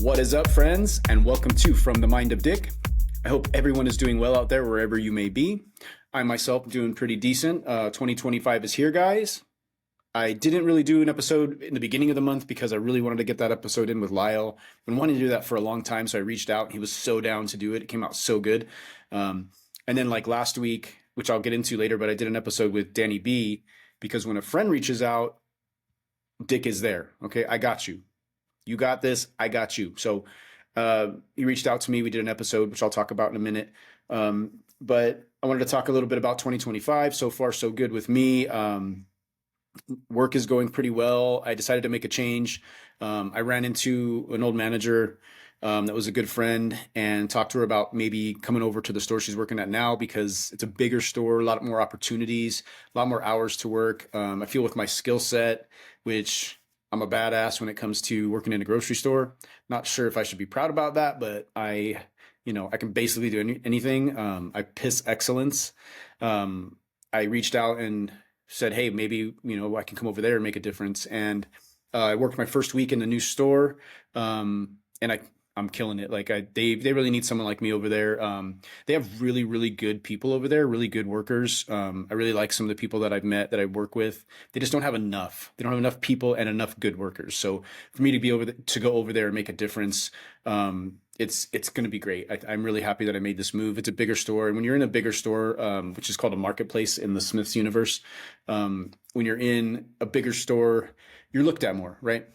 What is up, friends, and welcome to From the Mind of Dick. I hope everyone is doing well out there wherever you may be. I myself am doing pretty decent. 2025 is here, guys. I didn't really do an episode in the beginning of the month because I really wanted to get that episode in with Lyle. I've been wanting to do that for a long time, so I reached out. He was so down to do it. It came out so good. And then like last week, which I'll get into later, but I did an episode with Danny B because when a friend reaches out, Dick is there. Okay, I got you. You got this. I got you. So he reached out to me. We did an episode, which I'll talk about in a minute. But I wanted to talk a little bit about 2025. So far, so good with me. Work is going pretty well. I decided to make a change. I ran into an old manager that was a good friend and talked to her about maybe coming over to the store she's working at now because it's a bigger store, a lot more opportunities, a lot more hours to work. I feel with my skill set, which I'm a badass when it comes to working in a grocery store. Not sure if I should be proud about that, but I can basically do anything. I piss excellence. I reached out and said, hey, maybe, I can come over there and make a difference. And I worked my first week in the new store. And I'm killing it. Like they really need someone like me over there. They have really, really good people over there, really good workers. I really like some of the people that I've met that I work with. They just don't have enough. They don't have enough people and enough good workers. So for me to be to go over there and make a difference, it's going to be great. I'm really happy that I made this move. It's a bigger store. And when you're in a bigger store, which is called a marketplace in the Smith's universe, when you're in a bigger store, you're looked at more, right?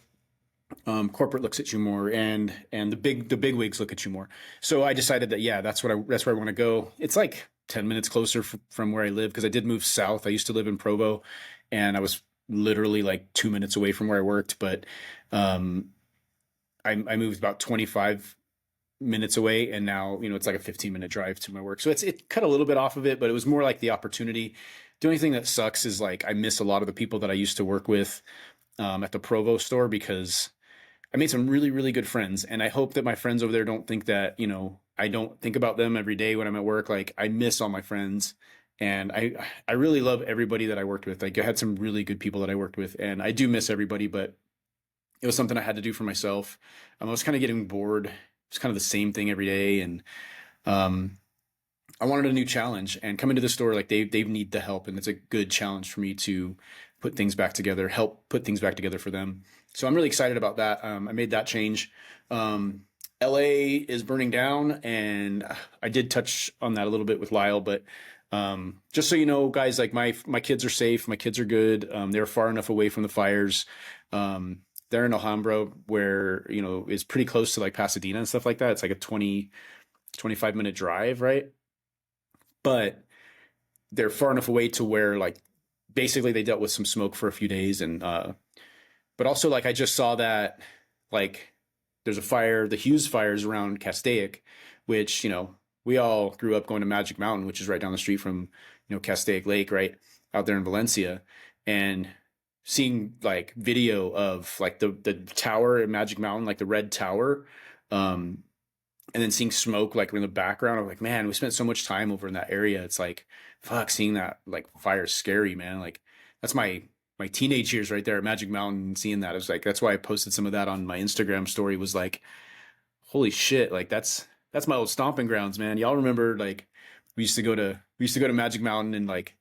Corporate looks at you more, and the big wigs look at you more. So I decided that that's where I want to go. It's like 10 minutes closer from where I live because I did move south. I used to live in Provo, and I was literally like 2 minutes away from where I worked. But I moved about 25 minutes away, and now it's like a 15-minute drive to my work. So it cut a little bit off of it, but it was more like the opportunity. The only thing that sucks is like I miss a lot of the people that I used to work with at the Provo store because I made some really, really good friends. And I hope that my friends over there don't think that, I don't think about them every day when I'm at work. Like I miss all my friends. And I really love everybody that I worked with. Like I had some really good people that I worked with, and I do miss everybody, but it was something I had to do for myself. I was kind of getting bored. It's kind of the same thing every day. And I wanted a new challenge, and coming to the store, like they need the help. And it's a good challenge for me to put things back together, help put things back together for them. So I'm really excited about that. I made that change. LA is burning down, and I did touch on that a little bit with Lyle, but just so you know, guys, like my kids are safe. My kids are good. They're far enough away from the fires. They're in Alhambra where, is pretty close to like Pasadena and stuff like that. It's like a 25-minute drive, right? But they're far enough away to where like basically they dealt with some smoke for a few days. And but also like I just saw that like there's a fire, the Hughes fires around Castaic, which, we all grew up going to Magic Mountain, which is right down the street from, Castaic Lake, right out there in Valencia. And seeing like video of like the tower at Magic Mountain, like the red tower, and then seeing smoke like in the background, I'm like, man, we spent so much time over in that area. It's like, fuck, seeing that like fire is scary, man. Like that's my teenage years right there at Magic Mountain. Seeing that, it was like, that's why I posted some of that on my Instagram story. Was like, holy shit, like that's my old stomping grounds, man. Y'all remember like we used to go to Magic Mountain, and like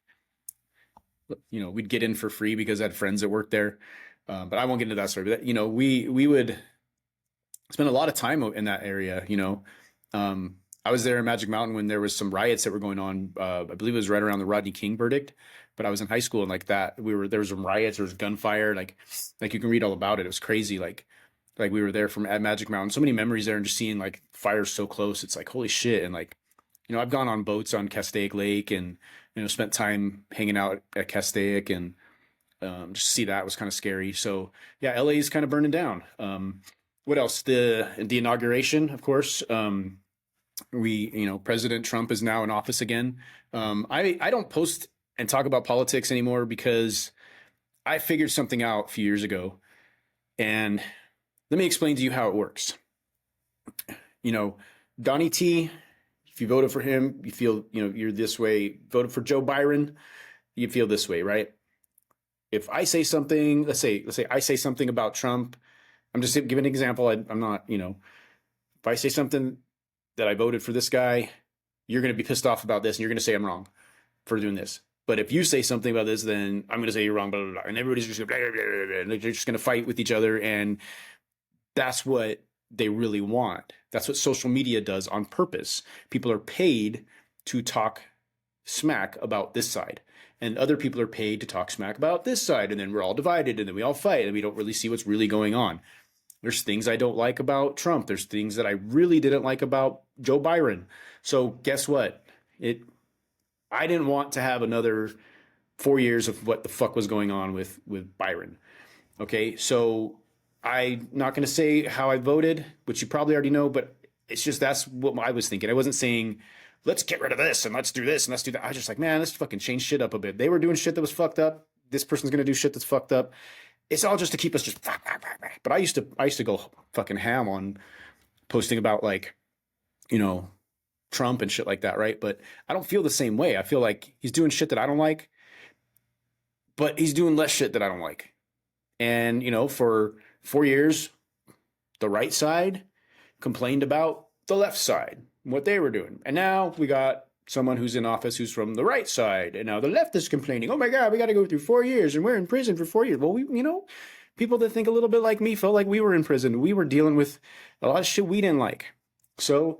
we'd get in for free because I had friends that worked there. But I won't get into that story. But we would spend a lot of time in that area. I was there in Magic Mountain when there was some riots that were going on. I believe it was right around the Rodney King verdict. But I was in high school, and like that, there was some riots, there was gunfire, like you can read all about it. It was crazy. Like we were there at Magic Mountain, so many memories there, and just seeing like fires so close. It's like, holy shit. And like, I've gone on boats on Castaic Lake, and, spent time hanging out at Castaic, and just to see that was kind of scary. So yeah, LA is kind of burning down. What else? The inauguration, of course. President Trump is now in office again. I don't post and talk about politics anymore because I figured something out a few years ago. And let me explain to you how it works. Donnie T, if you voted for him, you feel, you're this way. Voted for Joe Byron, you feel this way, right? If I say something, let's say I say something about Trump I'm just giving an example. I'm not, if I say something that I voted for this guy, you're going to be pissed off about this and you're going to say I'm wrong for doing this. But if you say something about this, then I'm going to say you're wrong, blah, blah, blah. And everybody's just going to, blah, blah, blah, blah, and they're just going to fight with each other. And that's what they really want. That's what social media does on purpose. People are paid to talk smack about this side, and other people are paid to talk smack about this side. And then we're all divided, and then we all fight, and we don't really see what's really going on. There's things I don't like about Trump. There's things that I really didn't like about Joe Biden. So guess what? I didn't want to have another 4 years of what the fuck was going on with Byron. Okay, so I'm not going to say how I voted, which you probably already know, but it's just that's what I was thinking. I wasn't saying, let's get rid of this and let's do this and let's do that. I was just like, man, let's fucking change shit up a bit. They were doing shit that was fucked up. This person's going to do shit that's fucked up. It's all just to keep us just. But I used to go fucking ham on posting about like, Trump and shit like that, right? But I don't feel the same way. I feel like he's doing shit that I don't like, but he's doing less shit that I don't like. And, for 4 years, the right side complained about the left side, what they were doing. And now we got someone who's in office who's from the right side. And now the left is complaining, oh my God, we got to go through 4 years and we're in prison for 4 years. Well, people that think a little bit like me felt like we were in prison. We were dealing with a lot of shit we didn't like. So,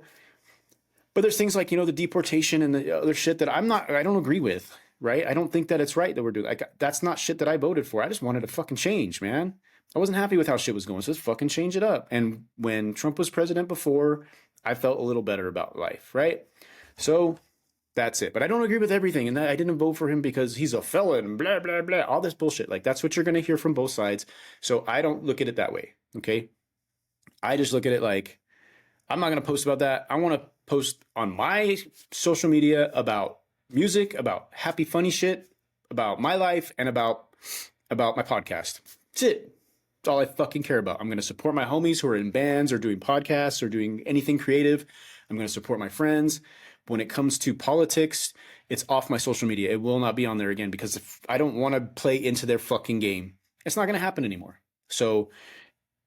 but there's things like, the deportation and the other shit that I don't agree with, right? I don't think that it's right that we're doing. Like, that's not shit that I voted for. I just wanted to fucking change, man. I wasn't happy with how shit was going, so let's fucking change it up. And when Trump was president before, I felt a little better about life, right? So that's it. But I don't agree with everything. And I didn't vote for him because he's a felon, blah, blah, blah, all this bullshit. Like, that's what you're going to hear from both sides. So I don't look at it that way, okay? I just look at it like, I'm not going to post about that. I want to post on my social media about music, about happy, funny shit, about my life, and about my podcast. That's it. That's all I fucking care about. I'm going to support my homies who are in bands or doing podcasts or doing anything creative. I'm going to support my friends. When it comes to politics, it's off my social media. It will not be on there again because if I don't want to play into their fucking game. It's not going to happen anymore. So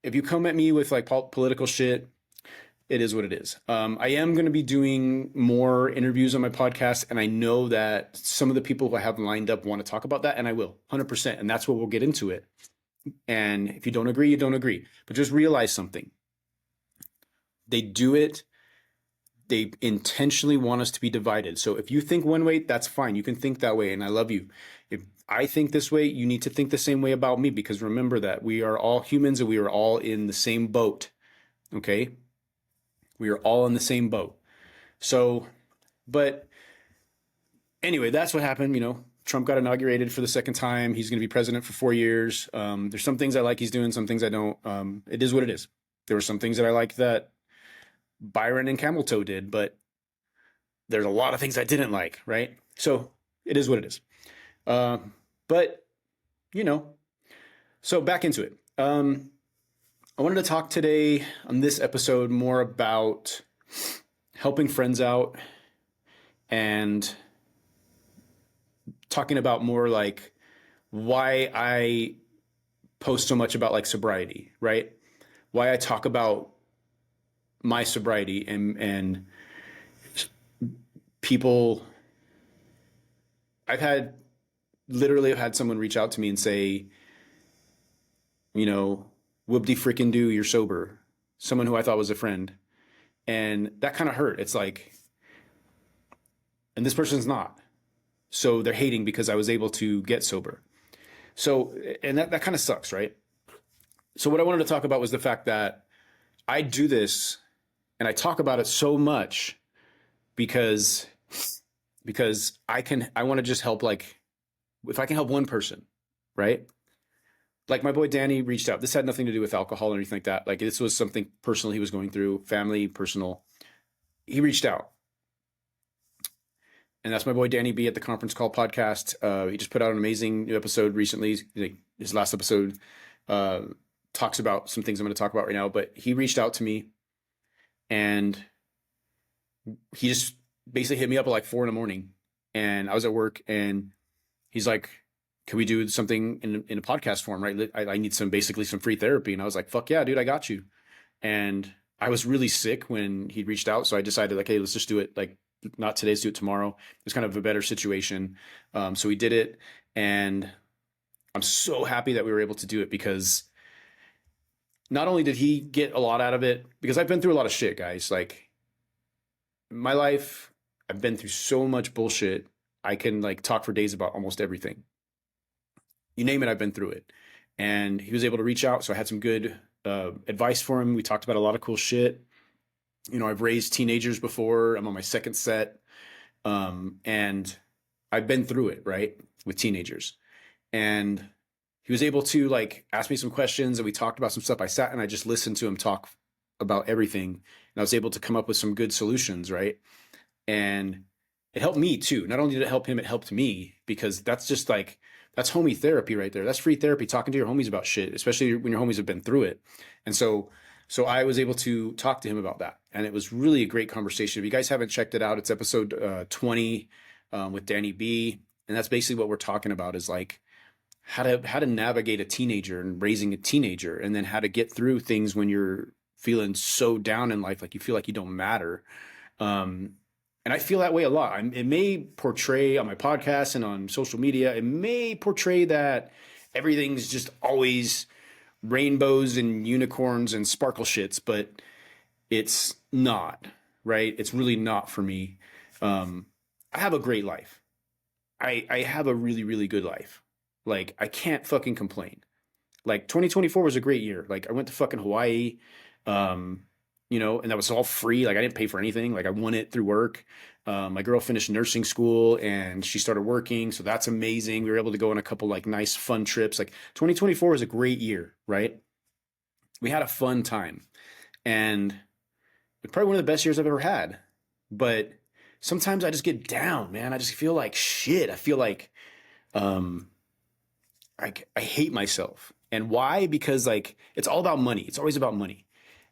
if you come at me with like political shit, it is what it is. I am going to be doing more interviews on my podcast, and I know that some of the people who I have lined up want to talk about that, and I will, 100%. And that's where we'll get into it. And if you don't agree, you don't agree. But just realize something. They do it. They intentionally want us to be divided. So if you think one way, that's fine. You can think that way, and I love you. If I think this way, you need to think the same way about me, because remember that we are all humans and we are all in the same boat. Okay? We are all in the same boat. So, but anyway, that's what happened. Trump got inaugurated for the second time. He's going to be president for 4 years. There's some things I like he's doing, some things I don't. It is what it is. There were some things that I like that Byron and Camel Toe did, but there's a lot of things I didn't like, right? So it is what it is. But, so back into it. I wanted to talk today on this episode more about helping friends out and talking about more like why I post so much about like sobriety, right? Why I talk about my sobriety and people. I've had someone reach out to me and say, whoop-de frickin' do, you're sober. Someone who I thought was a friend. And that kind of hurt. It's like, and this person's not. So they're hating because I was able to get sober. So, and that kind of sucks, right? So what I wanted to talk about was the fact that I do this and I talk about it so much because I want to just help, like, if I can help one person, right? Like my boy Danny reached out. This had nothing to do with alcohol or anything like that. Like this was something personal he was going through, family, personal. He reached out. And that's my boy Danny B at the Conference Call podcast. He just put out an amazing new episode recently. His last episode talks about some things I'm going to talk about right now. But he reached out to me and he just basically hit me up at like 4 a.m. And I was at work and he's like, can we do something in a podcast form, right? I need basically some free therapy. And I was like, fuck yeah, dude, I got you. And I was really sick when he reached out. So I decided like, hey, let's just do it. Like not today, let's do it tomorrow. It was kind of a better situation. So we did it. And I'm so happy that we were able to do it because not only did he get a lot out of it, because I've been through a lot of shit, guys. Like my life, I've been through so much bullshit. I can like talk for days about almost everything. You name it, I've been through it. And he was able to reach out. So I had some good advice for him. We talked about a lot of cool shit. You know, I've raised teenagers before. I'm on my second set. And I've been through it, right? With teenagers. And he was able to like ask me some questions and we talked about some stuff. I sat and I just listened to him talk about everything. And I was able to come up with some good solutions, right? And it helped me too. Not only did it help him, it helped me because that's just like, that's homie therapy right there. That's free therapy, talking to your homies about shit, especially when your homies have been through it. And so I was able to talk to him about that. And it was really a great conversation. If you guys haven't checked it out, it's episode 20 with Danny B. And that's basically what we're talking about is like how to navigate a teenager and raising a teenager, and then how to get through things when you're feeling so down in life, like you feel like you don't matter. And I feel that way a lot. It may portray on my podcast and on social media, it may portray that everything's just always rainbows and unicorns and sparkle shits, but it's not, right? It's really not for me. I have a great life. I have a really, really good life. Like, I can't fucking complain. Like, 2024 was a great year. Like, I went to fucking Hawaii. You know, and that was all free. Like I didn't pay for anything. Like I won it through work. My girl finished nursing school and she started working. So that's amazing. We were able to go on a couple like nice fun trips. Like 2024 was a great year, right? We had a fun time and it's probably one of the best years I've ever had. But sometimes I just get down, man. I just feel like shit. I feel like, I hate myself. And why? Because like, it's all about money. It's always about money.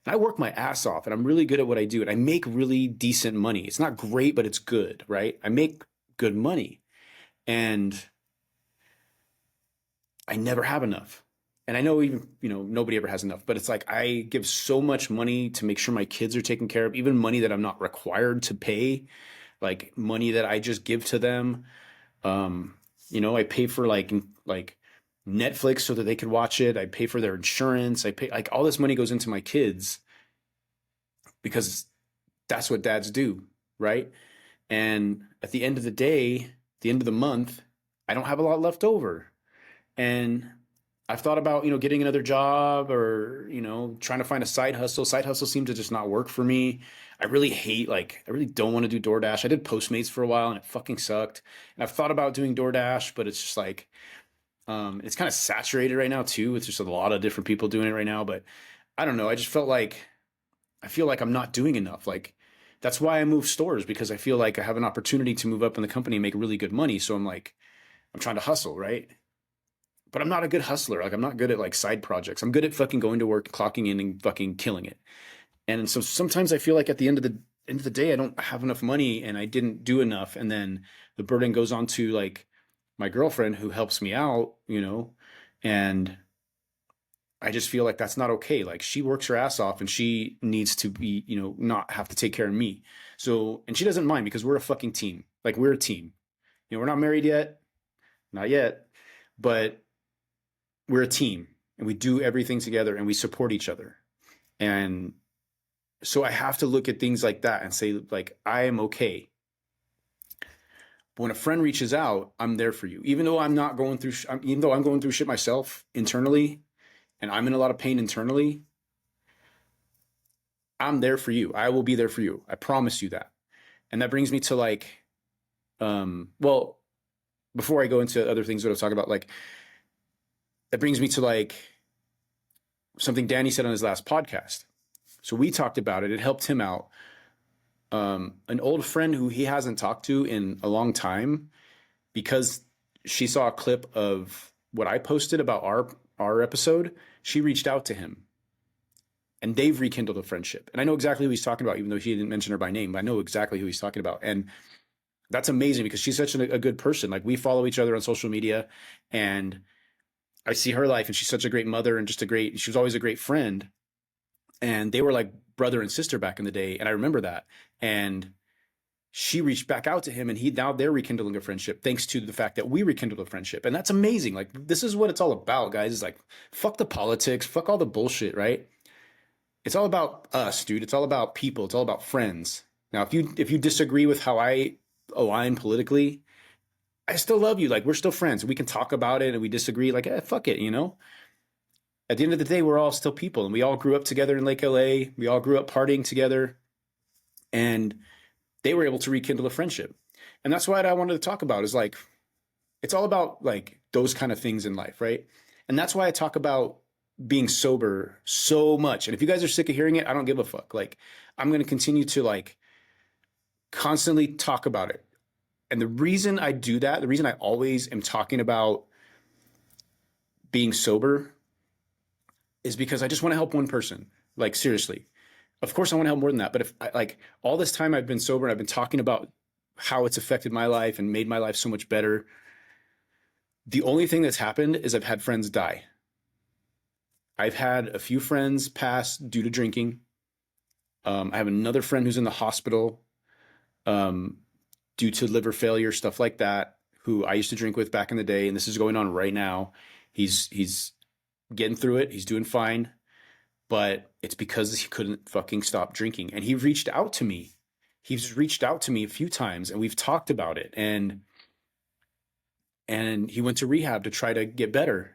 And I work my ass off and I'm really good at what I do. And I make really decent money. It's not great, but it's good, right? I make good money and I never have enough. And I know even, you know, nobody ever has enough, but it's like I give so much money to make sure my kids are taken care of, even money that I'm not required to pay, like money that I just give to them. You know, I pay for like Netflix so that they could watch it. I pay for their insurance. I pay like all this money goes into my kids because that's what dads do, right? And at the end of the day, the end of the month, I don't have a lot left over. And I've thought about, you know, getting another job or, you know, trying to find a side hustle. Side hustle seems to just not work for me. I really don't want to do DoorDash. I did Postmates for a while and it fucking sucked. And I've thought about doing DoorDash, but it's just like, it's kind of saturated right now too. With just a lot of different people doing it right now, but I don't know. I just feel like I'm not doing enough. Like that's why I moved stores because I feel like I have an opportunity to move up in the company and make really good money. So I'm trying to hustle, right? But I'm not a good hustler. Like I'm not good at like side projects. I'm good at fucking going to work, clocking in and fucking killing it. And so sometimes I feel like at the end of the day, I don't have enough money and I didn't do enough. And then the burden goes on to like my girlfriend who helps me out, you know, and I just feel like that's not okay. Like she works her ass off and she needs to be, you know, not have to take care of me. So, and she doesn't mind because we're a fucking team. Like we're a team. You know, we're not married yet, not yet, but we're a team and we do everything together and we support each other. And so I have to look at things like that and say like, I am okay. But when a friend reaches out, I'm there for you. Even though I'm going through shit myself internally and I'm in a lot of pain internally, I'm there for you. I will be there for you. I promise you that. And that brings me to like, well, before I go into other things that I'll talk about, like, that brings me to like something Danny said on his last podcast. So we talked about it. It helped him out. An old friend who he hasn't talked to in a long time because she saw a clip of what I posted about our episode. She reached out to him and they've rekindled a friendship. And I know exactly who he's talking about, even though he didn't mention her by name, but I know exactly who he's talking about. And That's amazing because she's such a good person. Like we follow each other on social media, and I see her life, and she's such a great mother and just a great. She was always a great friend, and they were like brother and sister back in the day, and I remember that. And she reached back out to him, and he now they're rekindling a friendship thanks to the fact that we rekindled a friendship, and that's amazing. Like this is what it's all about, guys. Is like fuck the politics, fuck all the bullshit, right? It's all about us, dude. It's all about people. It's all about friends. Now, if you disagree with how I align politically, I still love you. Like we're still friends. We can talk about it, and we disagree. Like fuck it, you know. At the end of the day, we're all still people, and we all grew up together in Lake LA. We all grew up partying together, and they were able to rekindle a friendship. And that's what I wanted to talk about. Is like it's all about like those kind of things in life, right? And that's why I talk about being sober so much. And if you guys are sick of hearing it, I don't give a fuck. Like I'm going to continue to like constantly talk about it. And the reason I do that, the reason I always am talking about being sober is because I just want to help one person. Like seriously. Of course I want to help more than that, but if I, like all this time I've been sober and I've been talking about how it's affected my life and made my life so much better, the only thing that's happened is I've had friends die. I've had a few friends pass due to drinking. I have another friend who's in the hospital um, due to liver failure, stuff like that, who I used to drink with back in the day, and this is going on right now. He's getting through it. He's doing fine, but it's because he couldn't fucking stop drinking. And he reached out to me. He's reached out to me a few times, and we've talked about it. And he went to rehab to try to get better,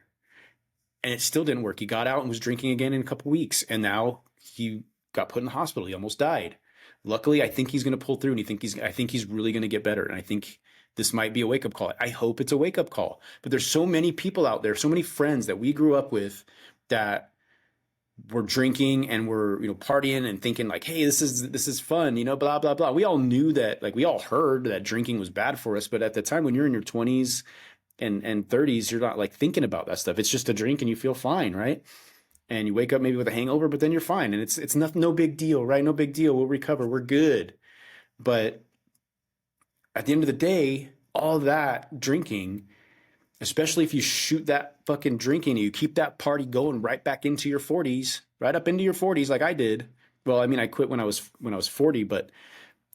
and it still didn't work. He got out and was drinking again in a couple weeks, and now he got put in the hospital. He almost died. Luckily, I think he's going to pull through, and I think he's really going to get better. And I think this might be a wake up call. I hope it's a wake up call. But there's so many people out there, so many friends that we grew up with that were drinking and were partying and thinking like, hey, this is fun, blah blah blah. We all knew that, like we all heard that drinking was bad for us, but at the time when you're in your 20s and 30s, you're not like thinking about that stuff. It's just a drink and you feel fine, right? And you wake up maybe with a hangover, but then you're fine, and it's nothing, no big deal, right? No big deal. We'll recover. We're good. But at the end of the day, all that drinking, especially if you shoot that fucking drinking, you keep that party going right back into your 40s, right up into your 40s, like I did. Well, I mean, I quit when I was 40, but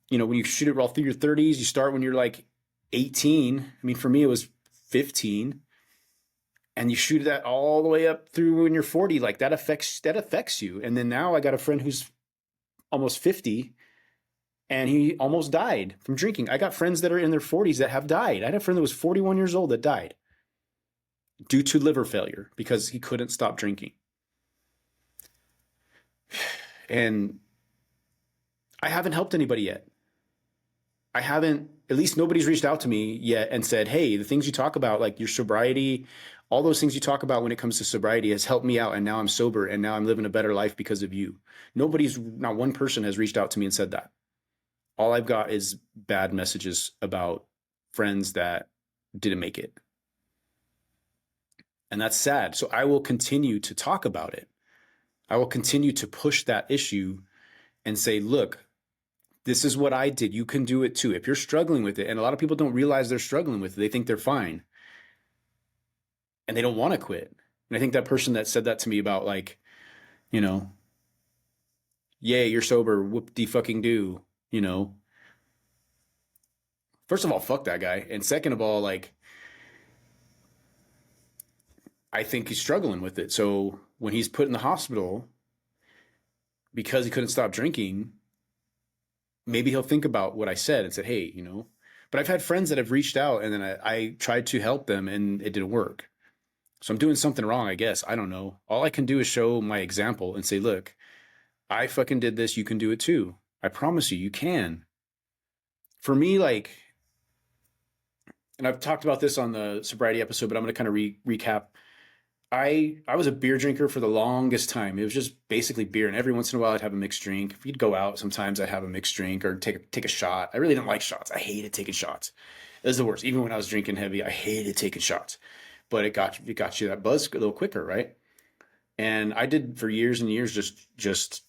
when you shoot it all through your 30s, you start when you're like 18. I mean, for me, it was 15, and you shoot that all the way up through when you're 40. Like that affects you. And then now I got a friend who's almost 50, and he almost died from drinking. I got friends that are in their 40s that have died. I had a friend that was 41 years old that died due to liver failure because he couldn't stop drinking. And I haven't helped anybody yet. I haven't, at least nobody's reached out to me yet and said, hey, the things you talk about, like your sobriety, all those things you talk about when it comes to sobriety has helped me out. And now I'm sober, and now I'm living a better life because of you. Not one person has reached out to me and said that. All I've got is bad messages about friends that didn't make it. And that's sad. So I will continue to talk about it. I will continue to push that issue and say, look, this is what I did. You can do it too. If you're struggling with it, and a lot of people don't realize they're struggling with it, they think they're fine and they don't want to quit. And I think that person that said that to me about like, yay, you're sober, whoop-de fucking do, First of all, fuck that guy. And second of all, like, I think he's struggling with it. So when he's put in the hospital because he couldn't stop drinking, maybe he'll think about what I said and said, hey, but I've had friends that have reached out, and then I tried to help them and it didn't work. So I'm doing something wrong, I guess. I don't know. All I can do is show my example and say, look, I fucking did this. You can do it too. I promise you, you can. For me, like, and I've talked about this on the sobriety episode, but I'm going to kind of recap. I was a beer drinker for the longest time. It was just basically beer, and every once in a while I'd have a mixed drink. If you'd go out, sometimes I'd have a mixed drink or take a shot. I really didn't like shots. I hated taking shots. It was the worst. Even when I was drinking heavy, I hated taking shots. But it got you that buzz a little quicker, right? And I did for years and years just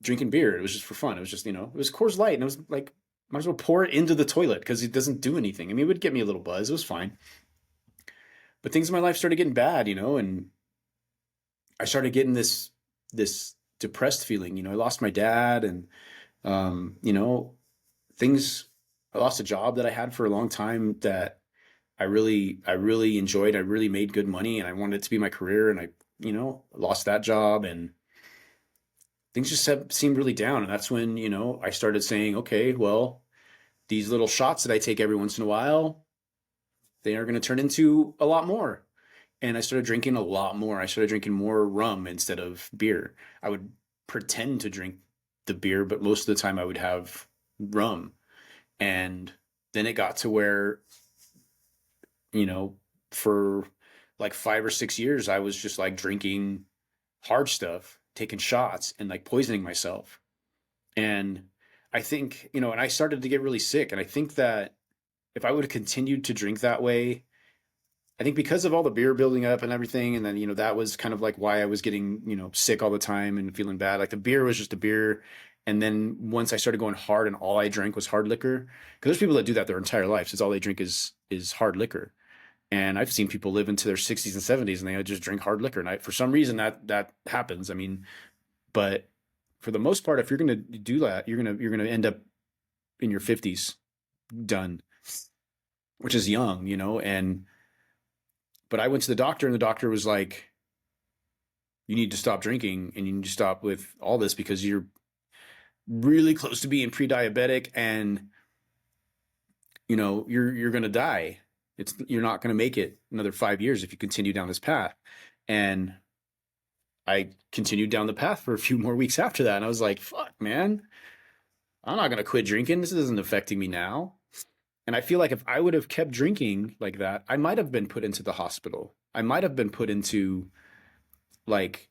drinking beer. It was just for fun. It was just, it was Coors Light, and it was like might as well pour it into the toilet because it doesn't do anything. I mean, it would get me a little buzz. It was fine. But things in my life started getting bad, and I started getting this depressed feeling. I lost my dad, and things. I lost a job that I had for a long time that I really enjoyed. I really made good money, and I wanted it to be my career. And I lost that job, and things just seemed really down. And that's when I started saying, okay, well, these little shots that I take every once in a while, they are going to turn into a lot more. And I started drinking a lot more. I started drinking more rum instead of beer. I would pretend to drink the beer, but most of the time I would have rum. And then it got to where, you know, for like 5 or 6 years, I was just like drinking hard stuff, taking shots, and like poisoning myself. And I think, and I started to get really sick. And I think that if I would have continued to drink that way, I think because of all the beer building up and everything, and then, that was kind of like why I was getting, sick all the time and feeling bad. Like the beer was just a beer. And then once I started going hard and all I drank was hard liquor, because there's people that do that their entire lives. It's all they drink is hard liquor. And I've seen people live into their 60s and 70s and they just drink hard liquor. And for some reason that happens. I mean, but for the most part, if you're going to do that, you're going to end up in your 50s done, which is young, and but I went to the doctor and the doctor was like, you need to stop drinking and you need to stop with all this because you're really close to being pre-diabetic and you're going to die. You're not going to make it another 5 years if you continue down this path. And I continued down the path for a few more weeks after that. And I was like, fuck, man, I'm not going to quit drinking. This isn't affecting me now. And I feel like if I would have kept drinking like that, I might have been put into the hospital. I might have been put into like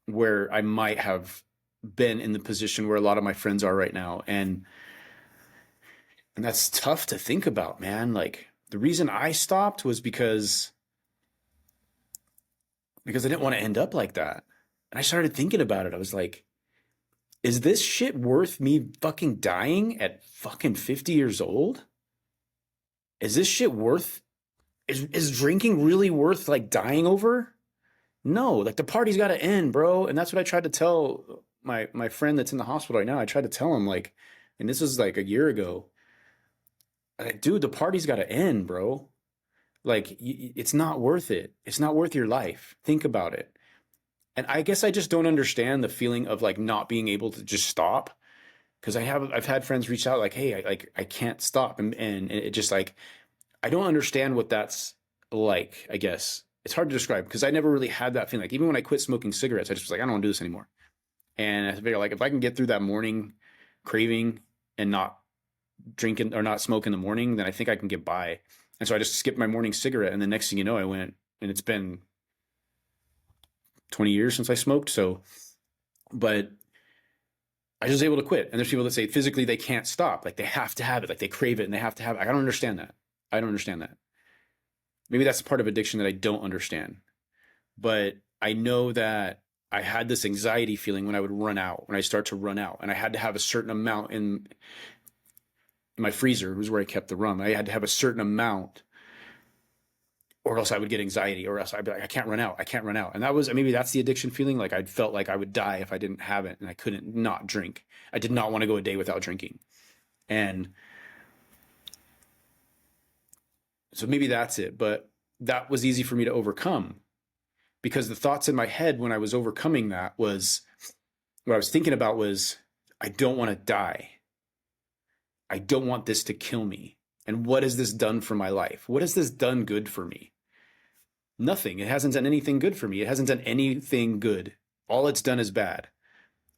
where I might have been in the position where a lot of my friends are right now. And that's tough to think about, man. Like the reason I stopped was because I didn't want to end up like that. And I started thinking about it. I was like, is this shit worth me fucking dying at fucking 50 years old? Is this shit worth, is drinking really worth like dying over? No, like the party's got to end, bro. And that's what I tried to tell my friend that's in the hospital right now. I tried to tell him like, and this was like a year ago. Like, dude, the party's got to end, bro. Like, it's not worth it. It's not worth your life. Think about it. And I guess I just don't understand the feeling of like not being able to just stop. Because I've had friends reach out like, hey, I can't stop, and it just like I don't understand what that's like. I guess it's hard to describe because I never really had that feeling. Like even when I quit smoking cigarettes, I just was like, I don't want to do this anymore. And I figure like if I can get through that morning craving and not drinking or not smoke in the morning, then I think I can get by. And so I just skipped my morning cigarette, and the next thing you know, I went, and it's been 20 years since I smoked. So, but I was able to quit. And there's people that say physically they can't stop. Like they have to have it. Like they crave it and they have to have it. I don't understand that. I don't understand that. Maybe that's part of addiction that I don't understand. But I know that I had this anxiety feeling when I would run out, when I start to run out. And I had to have a certain amount in my freezer, was where I kept the rum. I had to have a certain amount or else I would get anxiety, or else I'd be like, I can't run out. I can't run out. And maybe that's the addiction feeling. Like I felt like I would die if I didn't have it and I couldn't not drink. I did not want to go a day without drinking. And so maybe that's it, but that was easy for me to overcome because the thoughts in my head when I was overcoming that was what I was thinking about was, I don't want to die. I don't want this to kill me. And what has this done for my life? What has this done good for me? Nothing. It hasn't done anything good for me. It hasn't done anything good. All it's done is bad.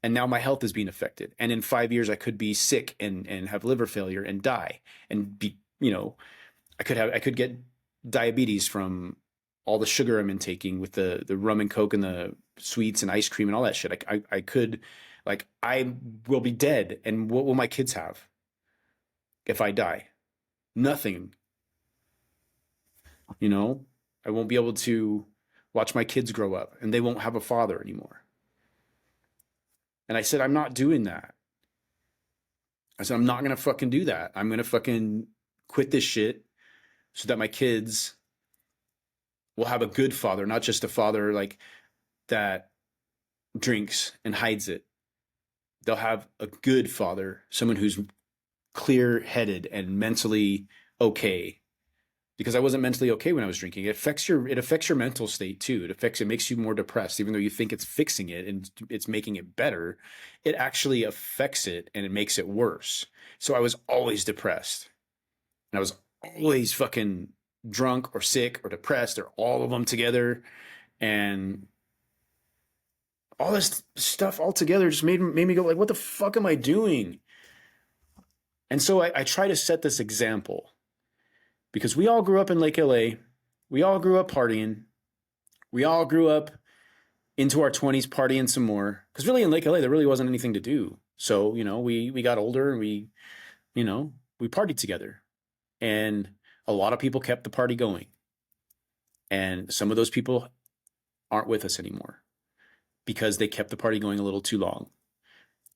And now my health is being affected. And in 5 years, I could be sick and have liver failure and die and be, I could get diabetes from all the sugar I'm intaking with the rum and Coke and the sweets and ice cream and all that shit. I could, like, I will be dead. And what will my kids have if I die? Nothing. I won't be able to watch my kids grow up and they won't have a father anymore. And I said, I'm not doing that. I said, I'm not going to fucking do that. I'm going to fucking quit this shit so that my kids will have a good father, not just a father like that drinks and hides it. They'll have a good father, someone who's clear headed and mentally okay. Because I wasn't mentally okay when I was drinking. It affects your mental state too. It makes you more depressed, even though you think it's fixing it and it's making it better. It actually affects it and it makes it worse. So I was always depressed. And I was always fucking drunk or sick or depressed or all of them together. And all this stuff all together just made me go like, what the fuck am I doing? And so I try to set this example because we all grew up in Lake LA. We all grew up partying. We all grew up into our 20s partying some more. Because really in Lake LA, there really wasn't anything to do. So, we got older and we partied together. And a lot of people kept the party going. And some of those people aren't with us anymore because they kept the party going a little too long.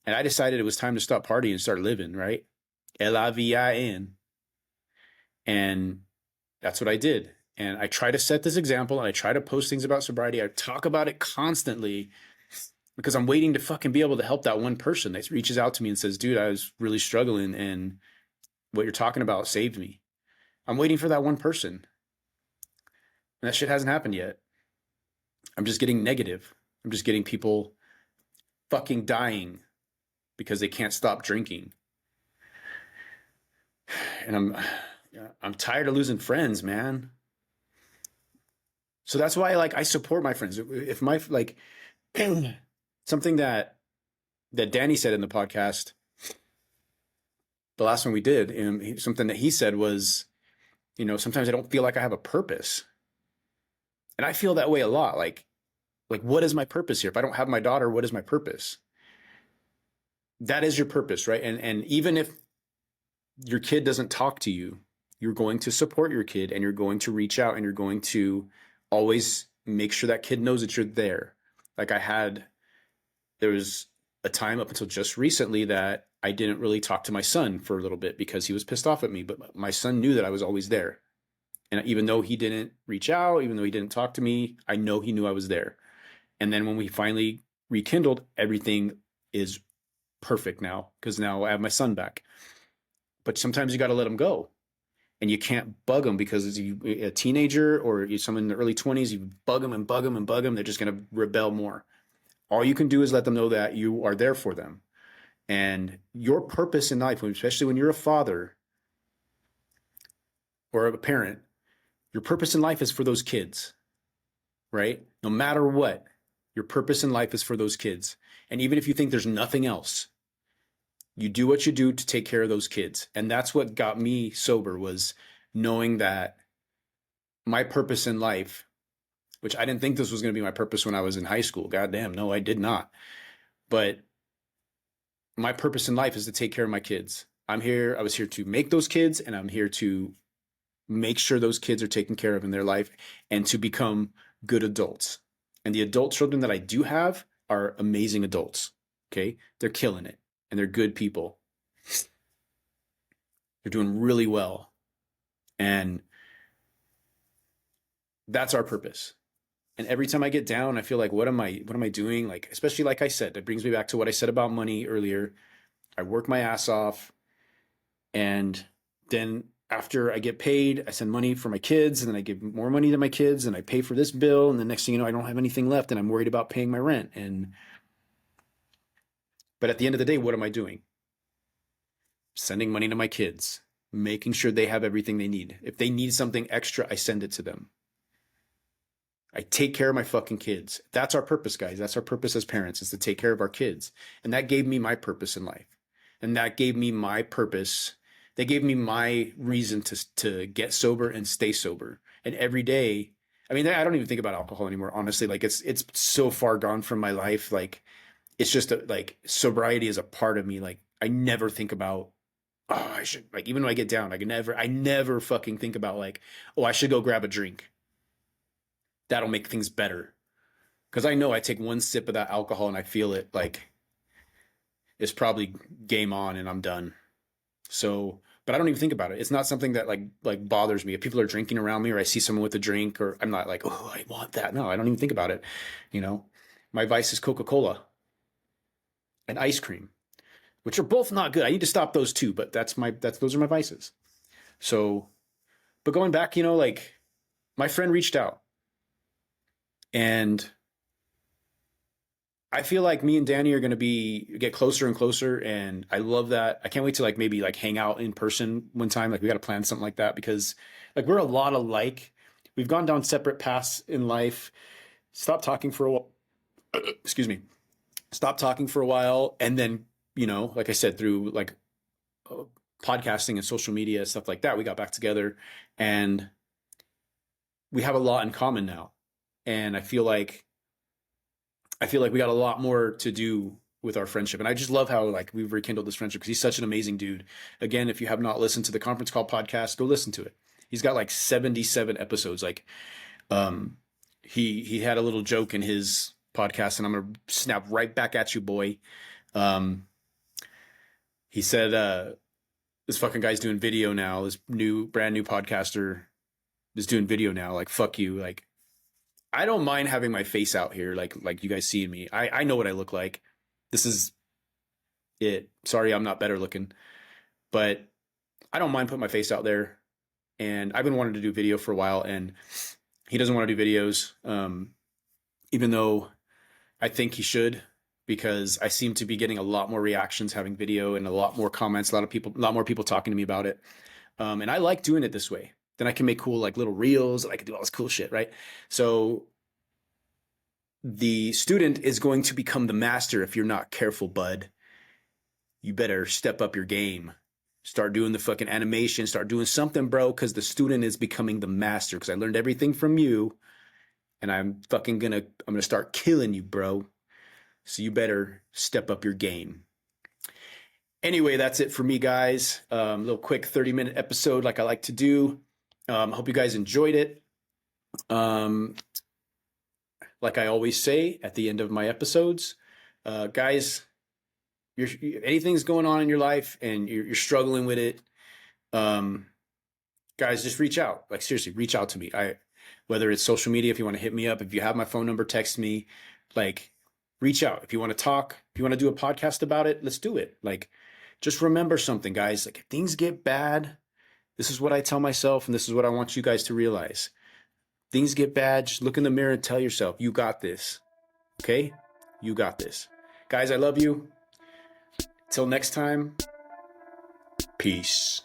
And I decided it was time to stop partying and start living, right? LIVIN. And that's what I did. And I try to set this example and I try to post things about sobriety. I talk about it constantly because I'm waiting to fucking be able to help that one person that reaches out to me and says, dude, I was really struggling and what you're talking about saved me. I'm waiting for that one person. And that shit hasn't happened yet. I'm just getting negative. I'm just getting people fucking dying because they can't stop drinking. And I'm tired of losing friends, man. So that's why I support my friends. If my something that Danny said in the podcast, the last one we did, and something that he said was, sometimes I don't feel like I have a purpose. And I feel that way a lot. Like what is my purpose here? If I don't have my daughter, what is my purpose? That is your purpose, right? And even if your kid doesn't talk to you, you're going to support your kid and you're going to reach out and you're going to always make sure that kid knows that you're there. There was a time up until just recently that I didn't really talk to my son for a little bit because he was pissed off at me, but my son knew that I was always there. And even though he didn't reach out, even though he didn't talk to me, I know he knew I was there. And then when we finally rekindled, everything is perfect now because now I have my son back. But sometimes you got to let him go. And you can't bug them because a teenager or someone in the early 20s, you bug them and bug them and bug them, they're just going to rebel more. All you can do is let them know that you are there for them. And your purpose in life, especially when you're a father or a parent, your purpose in life is for those kids, right? No matter what, your purpose in life is for those kids. And even if you think there's nothing else, you do what you do to take care of those kids. And that's what got me sober, was knowing that my purpose in life, which I didn't think this was going to be my purpose when I was in high school. Goddamn, no, I did not. But my purpose in life is to take care of my kids. I was here to make those kids, and I'm here to make sure those kids are taken care of in their life and to become good adults. And the adult children that I do have are amazing adults. Okay. They're killing it. And they're good people. They're doing really well. And that's our purpose. And every time I get down, I feel like, what am I doing? Like, especially like I said, it brings me back to what I said about money earlier. I work my ass off. And then after I get paid, I send money for my kids, and then I give more money to my kids, and I pay for this bill. And the next thing you know, I don't have anything left, and I'm worried about paying my rent. But at the end of the day, what am I doing? Sending money to my kids, making sure they have everything they need. If they need something extra, I send it to them. I take care of my fucking kids. That's our purpose, guys. That's our purpose as parents, is to take care of our kids. And that gave me my purpose in life. And that gave me my purpose. They gave me my reason to get sober and stay sober. And every day, I mean, I don't even think about alcohol anymore, honestly. Like it's so far gone from my life. Like it's just like sobriety is a part of me. Like I never think about, oh, I should, like, even when I get down, I never fucking think about like, oh, I should go grab a drink. That'll make things better. Because I know I take one sip of that alcohol and I feel it, like it's probably game on and I'm done. So, but I don't even think about it. It's not something that like bothers me. If people are drinking around me or I see someone with a drink, or I'm not like, oh, I want that. No, I don't even think about it. You know, my vice is Coca-Cola and ice cream, which are both not good. I need to stop those too, but those are my vices. So, but going back, like my friend reached out, and I feel like me and Danny are going to get closer and closer, and I love that. I can't wait to like maybe like hang out in person one time. Like we got to plan something like that, because like we're a lot alike. We've gone down separate paths in life. Stop talking for a while. Excuse me. Stop talking for a while, and then like I said, through like uh, podcasting and social media stuff like that, we got back together, and we have a lot in common now. And I feel like we got a lot more to do with our friendship. And I just love how like we've rekindled this friendship, because he's such an amazing dude. Again, if you have not listened to the Conference Call podcast, go listen to it. He's got like 77 episodes. Like he had a little joke in his podcast, and I'm gonna snap right back at you, boy. He said this fucking guy's doing video now. This brand new podcaster is doing video now. Like, fuck you. Like, I don't mind having my face out here, like you guys see me. I know what I look like. This is it. Sorry, I'm not better looking, but I don't mind putting my face out there. And I've been wanting to do video for a while, and he doesn't want to do videos, even though I think he should, because I seem to be getting a lot more reactions having video, and a lot more comments, a lot more people talking to me about it. And I like doing it this way. Then I can make cool like little reels, and I can do all this cool shit, right? So the student is going to become the master if you're not careful, bud. You better step up your game. Start doing the fucking animation. Start doing something, bro, because the student is becoming the master. Because I learned everything from you, and I'm gonna start killing you, bro. So you better step up your game. Anyway, that's it for me, guys. Little quick 30-minute episode, like I like to do. Hope you guys enjoyed it. Like I always say at the end of my episodes, guys, anything's going on in your life and you're struggling with it, guys, just reach out. Like seriously, reach out to me. Whether it's social media, if you want to hit me up, if you have my phone number, text me. Like, reach out. If you want to talk, if you want to do a podcast about it, let's do it. Like, just remember something, guys. Like, if things get bad, this is what I tell myself, and this is what I want you guys to realize. Things get bad, just look in the mirror and tell yourself, you got this. Okay? You got this. Guys, I love you. Till next time, peace.